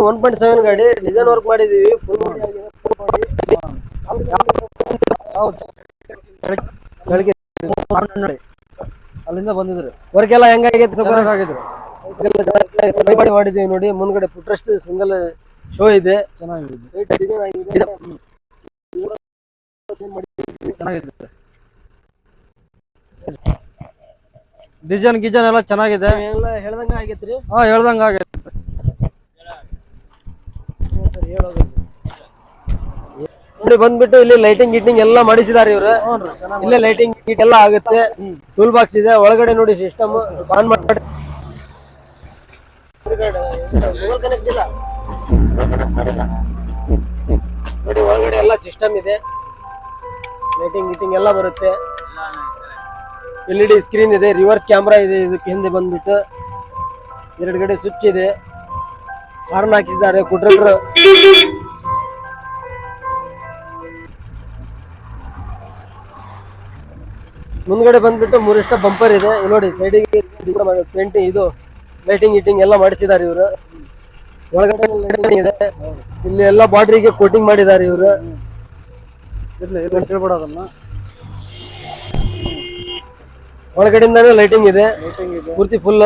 1.7 ಗಾಡಿ design work ಮಾಡಿದೀವಿ full ಅಲ್ಲಿಂದ ಬಂದಿದ್ರು ವರ್ಕ್ ಎಲ್ಲ ಹೆಂಗಾಗೈತೆ ಸೂಪರ್ ಆಗಿದ್ರು ಮಾಡಿದೀವಿ ನೋಡಿ ಮುಂದ್ಗಡೆ ಫುಟ್ರೆಸ್ಟ್ ಸಿಂಗಲ್ ಶೋ ಇದೆ ಚೆನ್ನಾಗಿದೆ ಡಿಸೈನ್ ಗಿಜನ್ ಎಲ್ಲ ಚೆನ್ನಾಗಿದೆ ಎಲ್ಲ ಹೇಳ್ದಂಗ ಆಗೈತ್ರಿ ಹೇಳ್ದಂಗ ಆಗೈತೆ ನೋಡಿ ಬಂದ್ಬಿಟ್ಟು ಇಲ್ಲಿ ಲೈಟಿಂಗ್ ಗಿಟ್ಟಿಂಗ್ ಎಲ್ಲ ಮಾಡಿಸಿದಾರೆ ಇವ್ರು ಇಲ್ಲೇ ಲೈಟಿಂಗ್ ಗೀಟ್ ಎಲ್ಲ ಆಗುತ್ತೆ ಟೂಲ್ ಬಾಕ್ಸ್ ಇದೆ ಒಳಗಡೆ ನೋಡಿ ಸಿಸ್ಟಮ್ ಆನ್ ಮಾಡಿ ನೋಡಿ ಒಳಗಡೆ ಎಲ್ಲ ಸಿಸ್ಟಮ್ ಇದೆ ಲೈಟಿಂಗ್ ಗಿಟ್ಟಿಂಗ್ ಎಲ್ಲ ಬರುತ್ತೆ LED ಸ್ಕ್ರೀನ್ ಇದೆ ರಿವರ್ಸ್ ಕ್ಯಾಮ್ರಾ ಇದೆ ಇದಕ್ಕೆ ಹಿಂದೆ ಬಂದ್ಬಿಟ್ಟು ಎರಡುಗಡೆ ಸ್ವಿಚ್ ಇದೆ ಹಾರ್ನ್ ಹಾಕಿದ್ದಾರೆ ಕುಟ್ರಲ್ರು ಮುಂದ್ಗಡೆ ಬಂದ್ಬಿಟ್ಟು 3 ಸ್ಟೆಪ್ ಬಂಪರ್ ಇದೆ ನೋಡಿ ಸೈಡಿಗೆ ಪೇಂಟಿಂಗ್ ಇದು ಲೈಟಿಂಗ್ ಗೀಟಿಂಗ್ ಎಲ್ಲ ಮಾಡಿಸಿದ್ದಾರೆ ಇವರು ಒಳಗಡೆ ಇದೆ ಇಲ್ಲಿ ಎಲ್ಲ ಬಾರ್ಡ್ರಿಗೆ ಕೋಟಿಂಗ್ ಮಾಡಿದ್ದಾರೆ ಇವರು ಹೇಳ್ಬಿಡೋದನ್ನ ಒಳಗಡೆಯಿಂದಾನೇ ಲೈಟಿಂಗ್ ಇದೆ ಪೂರ್ತಿ ಫುಲ್